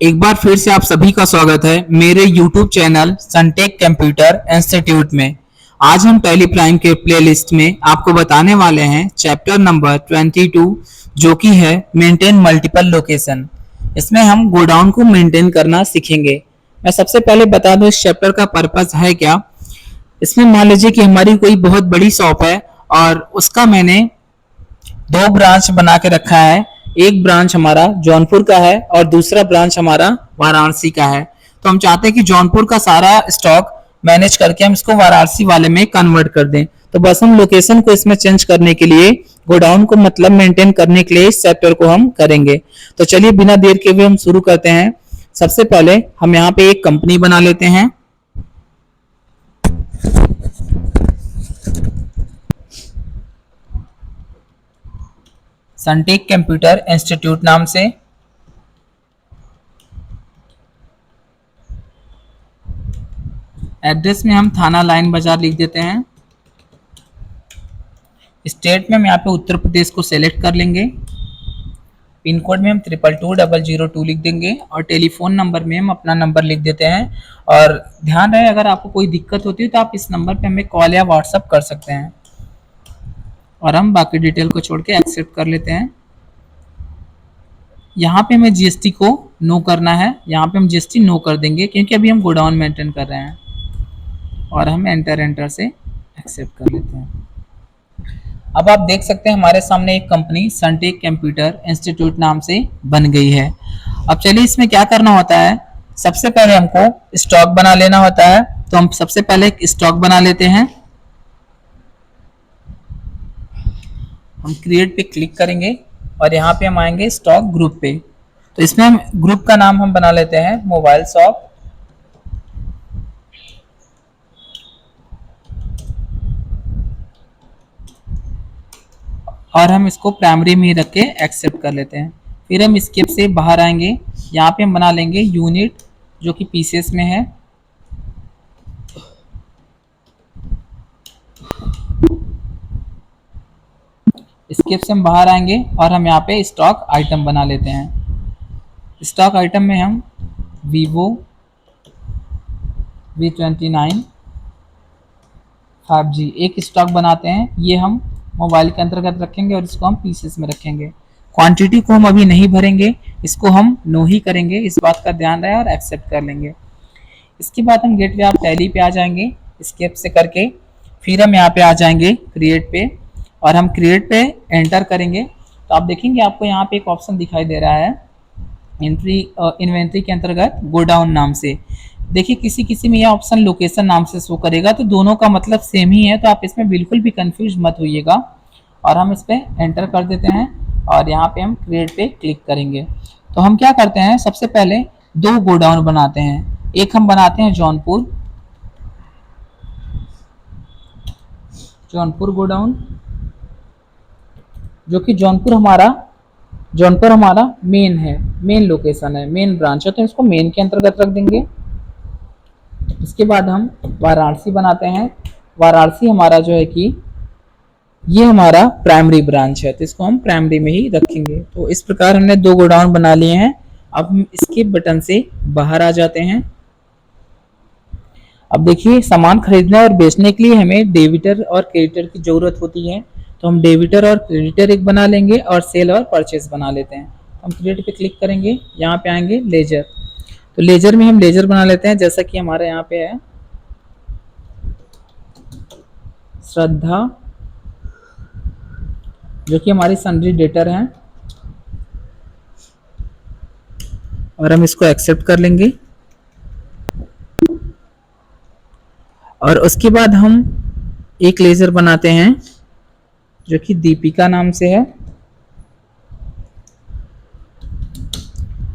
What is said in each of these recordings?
एक बार फिर से आप सभी का स्वागत है मेरे YouTube channel Suntech computer institute में। आज हम टैली प्राइम के प्लेलिस्ट में आपको बताने वाले हैं चैप्टर नंबर 22 जो कि है मेंटेन मल्टीपल लोकेशन। इसमें हम गोडाउन को मेंटेन करना सीखेंगे। मैं सबसे पहले बता दूं इस चैप्टर का पर्पस है क्या। इसमें मान लीजिए कि हमारी कोई बहुत बड़ी शॉप है और उसका मैंने दो ब्रांच बना के रखा है। एक ब्रांच हमारा जौनपुर का है और दूसरा ब्रांच हमारा वाराणसी का है। तो हम चाहते हैं कि जौनपुर का सारा स्टॉक मैनेज करके हम इसको वाराणसी वाले में कन्वर्ट कर दें। तो बस हम लोकेशन को इसमें चेंज करने के लिए, गोडाउन को मतलब मेंटेन करने के लिए इस चैप्टर को हम करेंगे। तो चलिए बिना देर के हुए हम शुरू करते हैं। सबसे पहले हम यहाँ पे एक कंपनी बना लेते हैं। सनटेक कंप्यूटर इंस्टीट्यूट नाम से। एड्रेस में हम थाना लाइन बाजार लिख देते हैं। स्टेट में हम यहाँ पे उत्तर प्रदेश को सेलेक्ट कर लेंगे। पिन कोड में हम 222002 लिख देंगे और टेलीफोन नंबर में हम अपना नंबर लिख देते हैं। और ध्यान रहे, अगर आपको कोई दिक्कत होती है तो आप इस नंबर पे हमें कॉल या व्हाट्सअप कर सकते हैं। और हम बाकी डिटेल को छोड़ के एक्सेप्ट कर लेते हैं। यहाँ पे हमें जीएसटी को नो करना है। यहाँ पे हम जीएसटी नो कर देंगे क्योंकि अभी हम गोडाउन मेंटेन कर रहे हैं। और हम एंटर से एक्सेप्ट कर लेते हैं। अब आप देख सकते हैं हमारे सामने एक कंपनी सनटेक कंप्यूटर इंस्टीट्यूट नाम से बन गई है। अब चलिए इसमें क्या करना होता है। सबसे पहले हमको स्टॉक बना लेना होता है। तो हम सबसे पहले एक स्टॉक बना लेते हैं। हम क्रिएट पे क्लिक करेंगे और यहाँ पे हम आएंगे स्टॉक ग्रुप पे। तो इसमें हम ग्रुप का नाम हम बना लेते हैं मोबाइल शॉप। और हम इसको प्राइमरी में ही रख के एक्सेप्ट कर लेते हैं। फिर हम स्केप से बाहर आएंगे। यहाँ पे हम बना लेंगे यूनिट जो कि पीसेस में है। स्केप से हम बाहर आएंगे और हम यहाँ पे स्टॉक आइटम बना लेते हैं। स्टॉक आइटम में हम वीवो V29 5G एक स्टॉक बनाते हैं। ये हम मोबाइल के अंतर्गत रखेंगे और इसको हम पीसेस में रखेंगे। क्वांटिटी को हम अभी नहीं भरेंगे, इसको हम नो ही करेंगे। इस बात का ध्यान रहे और एक्सेप्ट कर लेंगे। इसके बाद हम गेटवे ऑफ टैली पे आ जाएंगे स्केप से करके। फिर हम यहाँ पे आ जाएंगे क्रिएट पे और हम क्रिएट पे एंटर करेंगे। तो आप देखेंगे आपको यहाँ पे एक ऑप्शन दिखाई दे रहा है इन्वेंट्री के अंतर्गत गोडाउन नाम से। देखिए किसी किसी में यह ऑप्शन लोकेशन नाम से शो करेगा, तो दोनों का मतलब सेम ही है। तो आप इसमें बिल्कुल भी कंफ्यूज मत होइएगा। और हम इस पर एंटर कर देते हैं और यहाँ पे हम क्रिएट पे क्लिक करेंगे। तो हम क्या करते हैं, सबसे पहले दो गोडाउन बनाते हैं। एक हम बनाते हैं जौनपुर गोडाउन, जो कि जौनपुर हमारा मेन है, मेन लोकेशन है, मेन ब्रांच है। तो इसको मेन के अंतर्गत रख देंगे। इसके बाद हम वाराणसी बनाते हैं। वाराणसी हमारा जो है कि ये हमारा प्राइमरी ब्रांच है, तो इसको हम प्राइमरी में ही रखेंगे। तो इस प्रकार हमने दो गोडाउन बना लिए हैं। अब हम इसके बटन से बाहर आ जाते हैं। अब देखिए सामान खरीदने और बेचने के लिए हमें डेबिटर और क्रेडिटर की जरूरत होती है। तो हम डेबिटर और क्रेडिटर एक बना लेंगे और सेल और परचेस बना लेते हैं। हम क्रिएट पे क्लिक करेंगे, यहाँ पे आएंगे लेजर। तो लेजर में हम लेजर बना लेते हैं जैसा कि हमारे यहाँ पे है श्रद्धा, जो कि हमारी सन्ड्री डेटर है। और हम इसको एक्सेप्ट कर लेंगे। और उसके बाद हम एक लेजर बनाते हैं जो कि दीपिका नाम से है।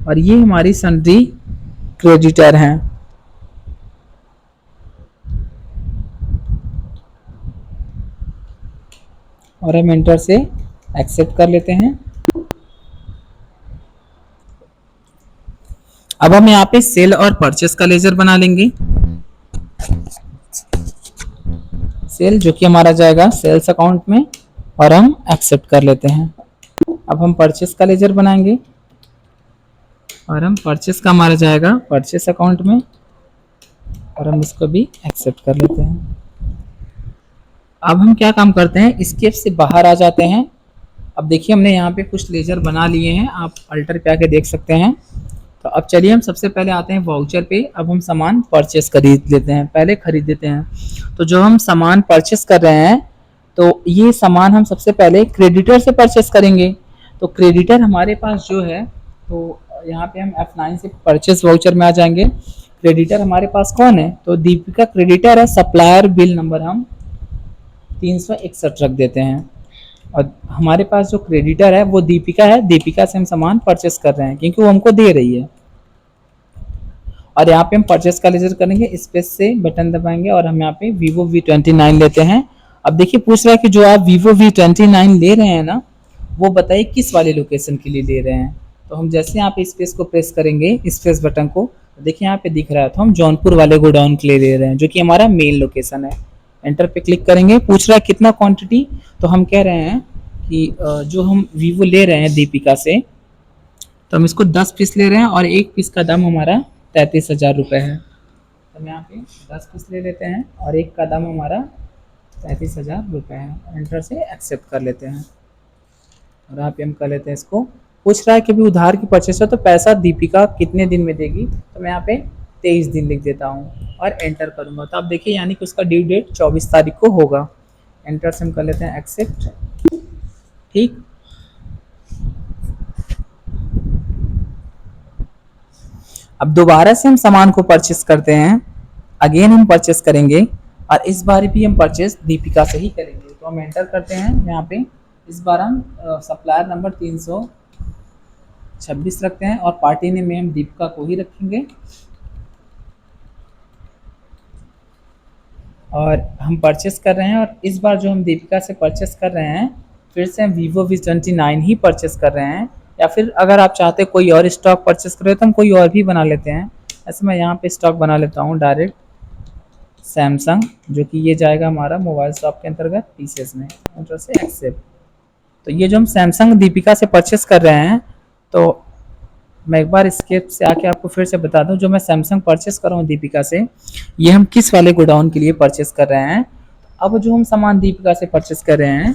और ये हमारी सन्ड्री क्रेडिटर हैं। और हम एंटर से एक्सेप्ट कर लेते हैं। अब हम यहाँ पे सेल और परचेस का लेजर बना लेंगे। सेल जो कि हमारा जाएगा सेल्स अकाउंट में और हम एक्सेप्ट कर लेते हैं। अब हम परचेस का लेजर बनाएंगे। और हम परचेस का हमारा जाएगा परचेस अकाउंट में, और हम इसको भी एक्सेप्ट कर लेते हैं। अब हम क्या काम करते हैं, एस्केप से बाहर आ जाते हैं। अब देखिए हमने यहाँ पे कुछ लेजर बना लिए हैं, आप अल्टर पे आके देख सकते हैं। तो अब चलिए हम सबसे पहले आते हैं वाउचर पे। अब हम सामान परचेस खरीद लेते हैं, पहले खरीद लेते हैं। तो जो हम सामान परचेस कर रहे हैं, तो ये सामान हम सबसे पहले क्रेडिटर से परचेस करेंगे। तो क्रेडिटर हमारे पास जो है, तो यहाँ पे हम F9 से परचेस वाउचर में आ जाएंगे। क्रेडिटर हमारे पास कौन है, तो दीपिका क्रेडिटर है। सप्लायर बिल नंबर हम 361 रख देते हैं। और हमारे पास जो क्रेडिटर है वो दीपिका है, दीपिका से हम सामान परचेस कर रहे हैं क्योंकि वो हमको दे रही है। और यहाँ पे हम परचेस का लेजर करेंगे, स्पेस से बटन दबाएंगे और हम यहाँ पे Vivo V29 लेते हैं। अब देखिए पूछ रहा है कि जो आप Vivo V29 ले रहे हैं ना, वो बताइए किस वाले लोकेशन के लिए ले रहे हैं। तो हम जैसे यहाँ पे स्पेस को प्रेस करेंगे, स्पेस बटन को, देखिए यहाँ पे दिख रहा है, तो हम जौनपुर वाले गोडाउन के लिए ले रहे हैं जो कि हमारा मेन लोकेशन है। एंटर पे क्लिक करेंगे, पूछ रहा है कितना क्वांटिटी, तो हम कह रहे हैं कि जो हम Vivo ले रहे हैं दीपिका से, तो हम इसको 10 पीस ले रहे हैं और एक पीस का दाम हमारा 33,000 रुपये है। तो हम यहाँ पे 10 पीस ले लेते हैं और एक का दाम हमारा 33,000 रुपये है। एंटर से एक्सेप्ट कर लेते हैं और यहाँ पे हम कर लेते हैं इसको। पूछ रहा है कि भी उधार की परचेस है तो पैसा दीपिका कितने दिन में देगी, तो मैं यहाँ पे 23 दिन लिख देता हूँ और एंटर करूँगा। तो आप देखिए यानी कि उसका ड्यू डेट 24 तारीख को होगा। एंटर से हम कर लेते हैं एक्सेप्ट। ठीक, अब दोबारा से हम सामान को परचेस करते हैं, अगेन हम परचेस करेंगे और इस बार भी हम परचेस दीपिका से ही करेंगे। तो हम एंटर करते हैं यहाँ पे, इस बार हम सप्लायर नंबर 326 रखते हैं और पार्टी नेम में हम दीपिका को ही रखेंगे। और हम परचेस कर रहे हैं और इस बार जो हम दीपिका से परचेस कर रहे हैं, फिर से हम Vivo V29 ही परचेस कर रहे हैं। या फिर अगर आप चाहते कोई और स्टॉक परचेस करें तो हम कोई और भी बना लेते हैं। ऐसे मैं यहाँ पे स्टॉक बना लेता हूँ डायरेक्ट सैमसंग, जो कि ये जाएगा हमारा मोबाइल शॉप के अंतर्गत पीसेस में। एंटर से एक्सेप्ट। तो ये जो हम सैमसंग दीपिका से परचेस कर रहे हैं, तो मैं एक बार स्केप से आके आपको फिर से बता दूं, जो मैं सैमसंग परचेस कर रहा हूँ दीपिका से, ये हम किस वाले गोडाउन के लिए परचेस कर रहे हैं। अब जो हम सामान दीपिका से परचेस कर रहे हैं,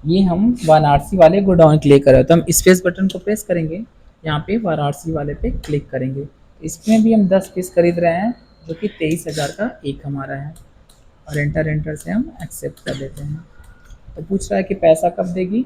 ये हम वाराणसी वाले गोडाउन के लिए कर रहे हैं। तो हम स्पेस बटन को प्रेस करेंगे, यहाँ पे वाराणसी वाले पे क्लिक करेंगे। इसमें भी हम 10 पीस खरीद रहे हैं जो कि 23,000 का एक हमारा है। और एंटर से हम एक्सेप्ट कर लेते हैं। तो पूछ रहा है कि पैसा कब देगी।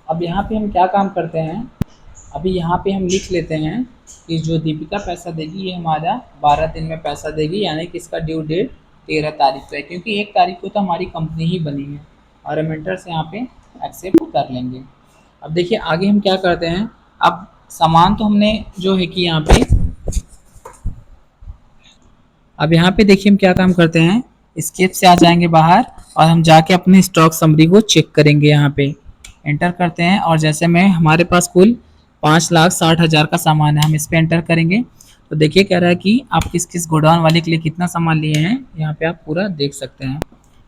अब यहाँ पे हम क्या काम करते हैं, अभी यहाँ पे हम लिख लेते हैं कि जो दीपिका पैसा देगी ये हमारा 12 दिन में पैसा देगी, यानी कि इसका ड्यू डेट 13 तारीख को है, क्योंकि 1 तारीख को तो हमारी कंपनी ही बनी है। और हम एंटर से यहाँ पे एक्सेप्ट कर लेंगे। अब देखिए आगे हम क्या करते हैं। अब सामान तो हमने जो है कि यहाँ पे, अब यहाँ पे देखिए हम क्या काम करते हैं, स्केप से आ जाएंगे बाहर और हम जाके अपने स्टॉक समरी को चेक करेंगे। यहाँ पे एंटर करते हैं और जैसे में हमारे पास कुल 5,60,000 का सामान है, हम इस पे एंटर करेंगे। तो देखिए कह रहा है कि आप किस किस गोडाउन वाले के लिए कितना सामान लिए हैं, यहाँ पे आप पूरा देख सकते हैं।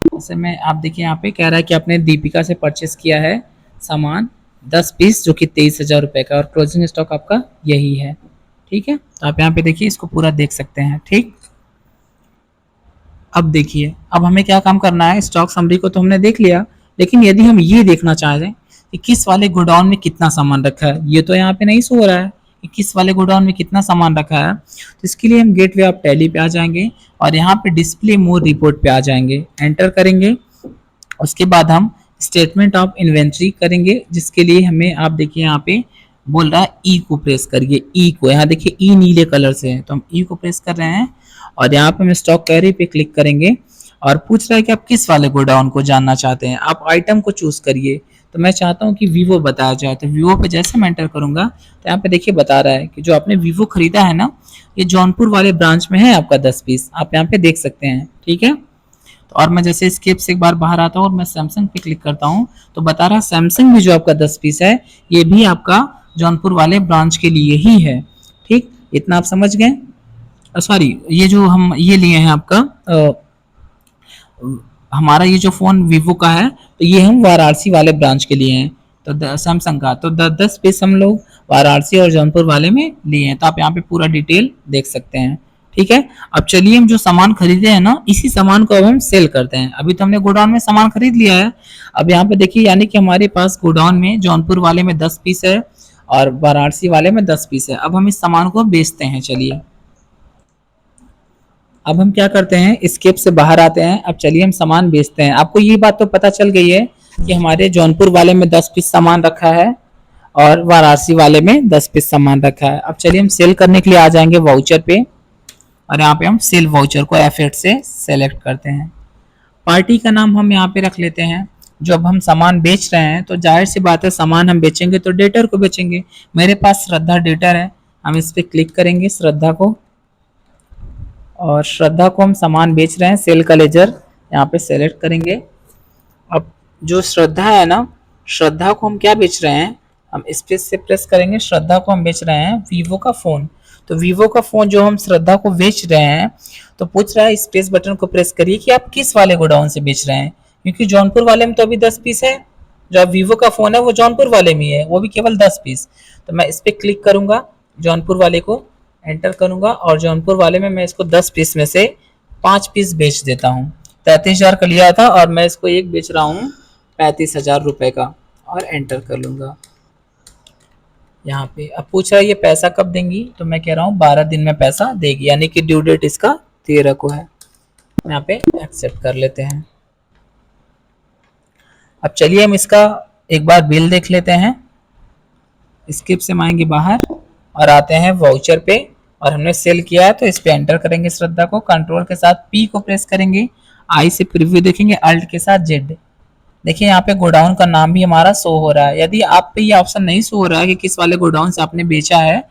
जैसे में आप देखिए यहाँ पे कह रहा है कि आपने दीपिका से परचेस किया है सामान 10 पीस जो कि 23,000 रुपये का, और क्लोजिंग स्टॉक आपका यही है। ठीक है, तो आप यहाँ पे देखिए इसको पूरा देख सकते हैं। ठीक, अब देखिए अब हमें क्या काम करना है, स्टॉक समरी को तो हमने देख लिया, लेकिन यदि हम ये देखना चाहें कि किस वाले गोडाउन में कितना सामान रखा है, ये तो यहाँ पे नहीं सो रहा है कि किस वाले गोडाउन में कितना सामान रखा है। तो इसके लिए हम गेटवे ऑफ टैली पे आ जाएंगे और यहाँ पे डिस्प्ले मोर रिपोर्ट पे आ जाएंगे, एंटर करेंगे। उसके बाद हम स्टेटमेंट ऑफ इन्वेंट्री करेंगे, जिसके लिए हमें आप देखिए यहाँ पे बोल रहा है ई को प्रेस करिए। ई को यहाँ देखिए ई नीले कलर से है, तो हम ई को प्रेस कर रहे हैं और यहाँ पे हम स्टॉक कैरी पे क्लिक करेंगे और पूछ रहा है कि आप किस वाले गोडाउन को जानना चाहते हैं, आप आइटम को चूज करिए। तो मैं चाहता हूँ कि वीवो बताया जाए। तो वीवो पे जैसे मैं एंटर करूंगा तो यहाँ पे देखिए बता रहा है कि जो आपने वीवो खरीदा है ना, ये जौनपुर वाले ब्रांच में है आपका 10 पीस, आप यहाँ पे देख सकते हैं। ठीक है, तो और मैं जैसे स्केप से एक बार बाहर आता हूँ और मैं सैमसंग पे क्लिक करता हूँ तो बता रहा है सैमसंग भी जो आपका 10 पीस है ये भी आपका जौनपुर वाले ब्रांच के लिए ही है। ठीक, इतना आप समझ गए। सॉरी, ये जो हम ये लिए हैं आपका हमारा ये जो फोन वीवो का है तो ये हम वाराणसी वाले ब्रांच के लिए हैं। तो सैमसंग का तो 10 पीस हम लोग वाराणसी और जौनपुर वाले में लिए हैं। तो आप यहाँ पे पूरा डिटेल देख सकते हैं। ठीक है, अब चलिए हम जो सामान खरीदे हैं ना इसी सामान को अब हम सेल करते हैं। अभी तो हमने गोडाउन में सामान खरीद लिया है, अब यहाँ पे देखिए यानी कि हमारे पास गोडाउन में जौनपुर वाले में 10 पीस है और वाराणसी वाले में 10 पीस है। अब हम इस सामान को बेचते हैं। चलिए अब हम क्या करते हैं, स्केप से बाहर आते हैं। अब चलिए हम सामान बेचते हैं। आपको ये बात तो पता चल गई है कि हमारे जौनपुर वाले में 10 पीस सामान रखा है और वाराणसी वाले में 10 पीस सामान रखा है। अब चलिए हम सेल करने के लिए आ जाएंगे वाउचर पे और यहाँ पे हम सेल वाउचर को F8 से सेलेक्ट करते हैं। पार्टी का नाम हम यहाँ पे रख लेते हैं। जो अब हम सामान बेच रहे हैं तो जाहिर सी बात है सामान हम बेचेंगे तो डेटर को बेचेंगे। मेरे पास श्रद्धा डेटर है, हम इस पर क्लिक करेंगे श्रद्धा को और श्रद्धा को हम सामान बेच रहे हैं। सेल का लेजर यहाँ पे सेलेक्ट करेंगे। अब जो श्रद्धा है ना, श्रद्धा को हम क्या बेच रहे हैं, हम स्पेस से प्रेस करेंगे। श्रद्धा को हम बेच रहे हैं वीवो का फोन। तो वीवो का फोन जो हम श्रद्धा को बेच रहे हैं तो पूछ रहा है स्पेस बटन को प्रेस करिए कि आप किस वाले गोडाउन से बेच रहे हैं, क्योंकि जौनपुर वाले में तो अभी 10 पीस है। जो वीवो का फोन है वो जौनपुर वाले में है, वो भी केवल 10 पीस। तो मैं इस पर क्लिक करूंगा, जौनपुर वाले को एंटर करूंगा और जौनपुर वाले में मैं इसको 10 पीस में से 5 पीस बेच देता हूँ। 33,000 का लिया था और मैं इसको एक बेच रहा हूँ 35,000 रुपए का और एंटर कर लूंगा यहाँ पे। अब पूछ रहा है ये पैसा कब देंगी, तो मैं कह रहा हूँ 12 दिन में पैसा देगी, यानी कि ड्यू डेट इसका 13 को है। यहाँ पे एक्सेप्ट कर लेते हैं। अब चलिए हम इसका एक बार बिल देख लेते हैं। स्किप से आएंगे बाहर और आते हैं वाउचर पे और हमने सेल किया है तो इस पे एंटर करेंगे श्रद्धा को। कंट्रोल के साथ पी को प्रेस करेंगे, आई से प्रीव्यू देखेंगे, अल्ट के साथ जेड। देखिए यहाँ पे गोडाउन का नाम भी हमारा शो हो रहा है। यदि आप पे ये ऑप्शन नहीं शो हो रहा है कि किस वाले गोडाउन से आपने बेचा है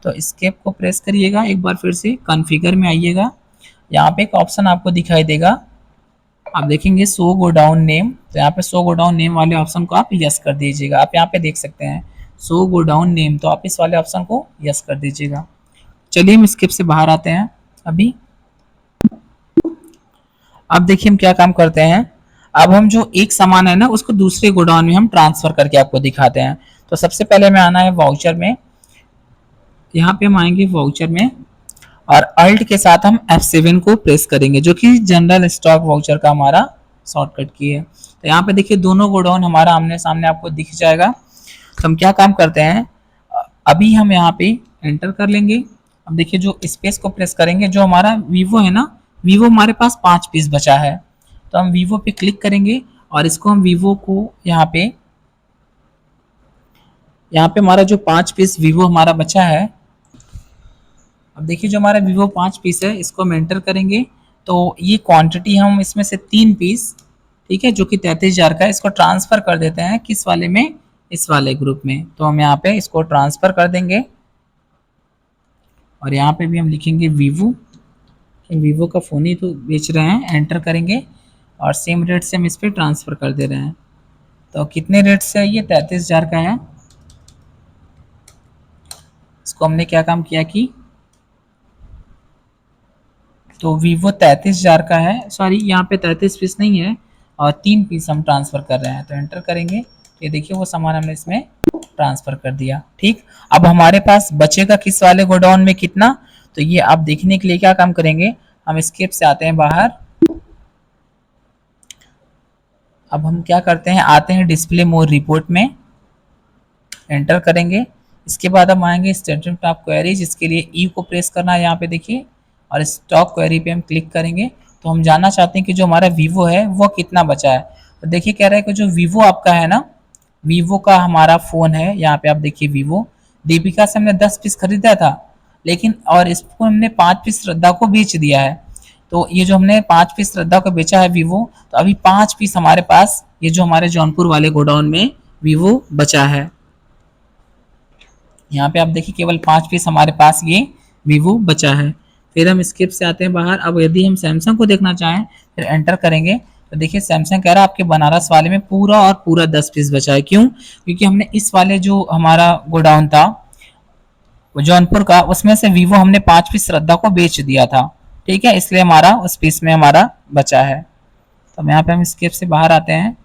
तो एस्केप को प्रेस करिएगा। एक बार फिर से कॉन्फ़िगर में आइएगा, यहाँ पे एक ऑप्शन आपको दिखाई देगा, आप देखेंगे शो गोडाउन नेम। तो यहाँ पे शो गोडाउन नेम वाले ऑप्शन को आप यस कर दीजिएगा। आप यहाँ पे देख सकते हैं शो गोडाउन नेम, तो आप इस वाले ऑप्शन को यस कर दीजिएगा। चलिए हम स्किप से बाहर आते हैं अभी। अब देखिए हम क्या काम करते हैं, अब हम जो एक सामान है ना उसको दूसरे गोडाउन में हम ट्रांसफर करके आपको दिखाते हैं। तो सबसे पहले हमें आना है वाउचर में, यहाँ पे हम आएंगे वाउचर में और अल्ट के साथ हम F7 को प्रेस करेंगे, जो कि जनरल स्टॉक वाउचर का हमारा शॉर्टकट की है। तो यहाँ पे देखिए दोनों गोडाउन हमारा आमने सामने आपको दिख जाएगा। तो हम क्या काम करते हैं, अभी हम यहाँ पे एंटर कर लेंगे। अब देखिए जो स्पेस को प्रेस करेंगे, जो हमारा वीवो है ना, वीवो हमारे पास 5 पीस बचा है, तो हम वीवो पे क्लिक करेंगे और इसको हम वीवो को यहाँ पे हमारा जो 5 पीस वीवो हमारा बचा है, अब देखिए जो हमारा वीवो 5 पीस है इसको हम एंटर करेंगे। तो ये क्वांटिटी हम इसमें से 3 पीस, ठीक है, जो कि 33,000 का है, इसको ट्रांसफर कर देते हैं किस वाले में, इस वाले ग्रुप में। तो हम यहाँ पे इसको ट्रांसफर कर देंगे और यहाँ पे भी हम लिखेंगे वीवो, वीवो का फ़ोन ही तो बेच रहे हैं, एंटर करेंगे और सेम रेट से हम इस पर ट्रांसफ़र कर दे रहे हैं। तो कितने रेट से है, ये 33,000 का है। इसको हमने क्या काम किया कि तो वीवो 33,000 का है, सॉरी यहाँ पे 33 पीस नहीं है और 3 पीस हम ट्रांसफ़र कर रहे हैं। तो एंटर करेंगे, ये देखिए वो सामान हमने इसमें ट्रांसफ़र कर दिया। ठीक, अब हमारे पास बचेगा किस वाले गोडाउन में कितना, तो ये आप देखने के लिए क्या काम करेंगे, हम स्केप से आते हैं बाहर। अब हम क्या करते हैं, आते हैं डिस्प्ले मोर रिपोर्ट में, एंटर करेंगे। इसके बाद हम आएंगे स्टेटमेंट ऑफ क्वेरी, जिसके लिए ई को प्रेस करना है यहाँ पे देखिए, और स्टॉक क्वेरी पे हम क्लिक करेंगे। तो हम जानना चाहते हैं कि जो हमारा वीवो है वो कितना बचा है। तो देखिए कह रहा है कि जो वीवो आपका है ना, वीवो का हमारा फ़ोन है, यहाँ पे आप देखिए वीवो दीपिका से हमने 10 पीस खरीदा था, लेकिन और इसको हमने 5 पीस श्रद्धा को बेच दिया है। तो ये जो हमने 5 पीस श्रद्धा को बेचा है वीवो, तो अभी 5 पीस हमारे पास ये जो हमारे जौनपुर वाले गोडाउन में वीवो बचा है। यहाँ पे आप देखिए केवल 5 पीस हमारे पास ये वीवो बचा है। फिर हम स्किप से आते हैं बाहर। अब यदि हम सैमसंग को देखना चाहें फिर एंटर करेंगे तो देखिए सैमसंग कह रहा है आपके बनारस वाले में पूरा और पूरा 10 पीस बचा है। क्यों? क्योंकि हमने इस वाले जो हमारा गोडाउन था जौनपुर का, उसमें से वीवो हमने 5 पीस श्रद्धा को बेच दिया था। ठीक है, इसलिए हमारा उस पीस में हमारा बचा है। तो यहाँ पे हम स्किप से बाहर आते हैं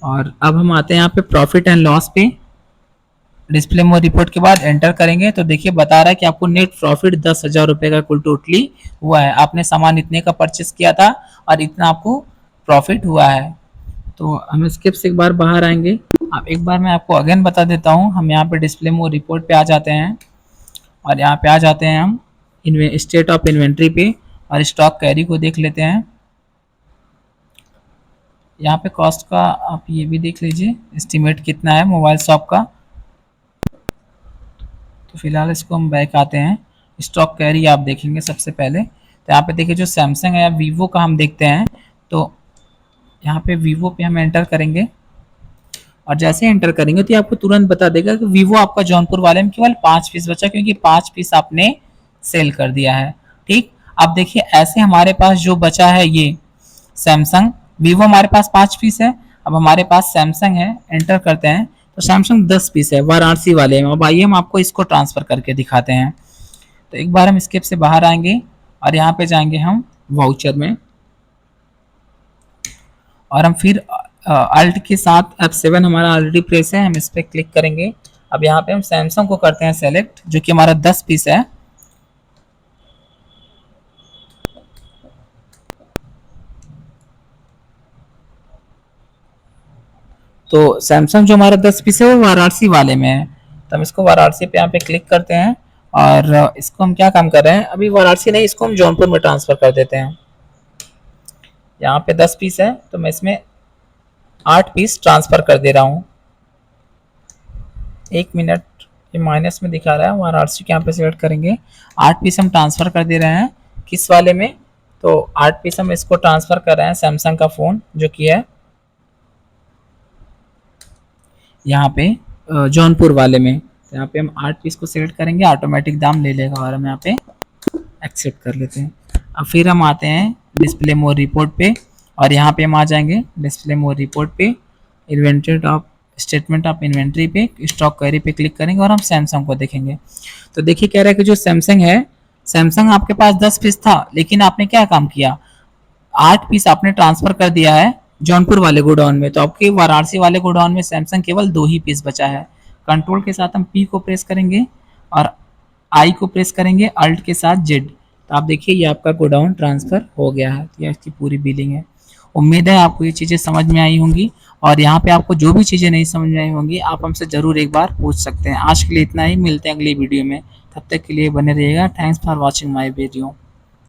और अब हम आते हैं यहाँ पे प्रॉफिट एंड लॉस पे। डिस्प्ले मोड रिपोर्ट के बाद एंटर करेंगे तो देखिए बता रहा है कि आपको नेट प्रॉफिट 10,000 रुपये का कुल टोटली हुआ है। आपने सामान इतने का परचेस किया था और इतना आपको प्रॉफिट हुआ है। तो हम स्किप से एक बार बाहर आएंगे। अब एक बार मैं आपको अगेन बता देता हूँ। हम यहाँ पे डिस्प्ले मोड रिपोर्ट पे आ जाते हैं और यहाँ पे आ जाते हैं हम स्टेट ऑफ इन्वेंट्री पे और स्टॉक कैरी को देख लेते हैं। यहाँ पे कॉस्ट का आप ये भी देख लीजिए एस्टिमेट कितना है मोबाइल शॉप का। तो फिलहाल इसको हम बैक आते हैं। स्टॉक कैरी आप देखेंगे सबसे पहले तो यहाँ पे देखिए जो सैमसंग है या वीवो का हम देखते हैं तो यहाँ पे वीवो पे हम एंटर करेंगे और जैसे एंटर करेंगे तो ये आपको तुरंत बता देगा कि वीवो आपका जौनपुर वाले में केवल 5 पीस बचा, क्योंकि 5 पीस आपने सेल कर दिया है। ठीक, अब देखिए ऐसे हमारे पास जो बचा है ये सैमसंग, वीवो हमारे पास 5 पीस है। अब हमारे पास सैमसंग है, एंटर करते हैं तो सैमसंग 10 पीस है वाराणसी वाले में। अब आइए हम आपको इसको ट्रांसफर करके दिखाते हैं। तो एक बार हम स्किप से बाहर आएंगे और यहाँ पे जाएंगे हम वाउचर में और हम फिर अल्ट के साथ F7 हमारा ऑलरेडी प्रेस है, हम इस पर क्लिक करेंगे। अब यहाँ पे हम सैमसंग को करते हैं सेलेक्ट जो कि हमारा 10 पीस है। तो सैमसंग जो हमारा 10 पीस है वो वाराणसी वाले में है, तो हम इसको वाराणसी पे यहाँ पे क्लिक करते हैं और इसको हम क्या काम कर रहे हैं, अभी वाराणसी नहीं, इसको हम जौनपुर में ट्रांसफर कर देते हैं। यहाँ पे 10 पीस है तो मैं इसमें 8 पीस ट्रांसफर कर दे रहा हूँ। 1 मिनट, ये माइनस में दिखा रहा है, वाराणसी के यहाँ पे सिलेक्ट करेंगे। 8 पीस हम ट्रांसफर कर दे रहे हैं किस वाले में, तो 8 पीस हम इसको ट्रांसफर कर रहे हैं सैमसंग का फ़ोन जो कि है यहाँ पे जौनपुर वाले में। तो यहाँ पे हम 8 पीस को सिलेक्ट करेंगे, ऑटोमेटिक दाम ले लेगा और हम यहाँ पे एक्सेप्ट कर लेते हैं। अब फिर हम आते हैं डिस्प्ले मोड रिपोर्ट पे और यहाँ पे हम आ जाएंगे डिस्प्ले मोड रिपोर्ट पे, inventory of statement of inventory पे, स्टॉक क्वेरी पे क्लिक करेंगे और हम सैमसंग को देखेंगे। तो देखिए कह रहा है कि जो सैमसंग है, सैमसंग आपके पास 10 पीस था लेकिन आपने क्या काम किया, 8 पीस आपने ट्रांसफर कर दिया है जौनपुर वाले गोडाउन में। तो आपके वाराणसी वाले गोडाउन में सैमसंग केवल 2 ही पीस बचा है। कंट्रोल के साथ हम पी को प्रेस करेंगे और आई को प्रेस करेंगे, अल्ट के साथ जेड। तो आप देखिए ये आपका गोडाउन ट्रांसफर हो गया है, ये इसकी पूरी बिलिंग है। उम्मीद है आपको ये चीज़ें समझ में आई होंगी और यहाँ पे आपको जो भी चीज़ें नहीं समझ में आई होंगी आप हमसे ज़रूर एक बार पूछ सकते हैं। आज के लिए इतना ही, मिलते हैं अगली वीडियो में, तब तक के लिए बने रहिएगा। Thanks for watching my video.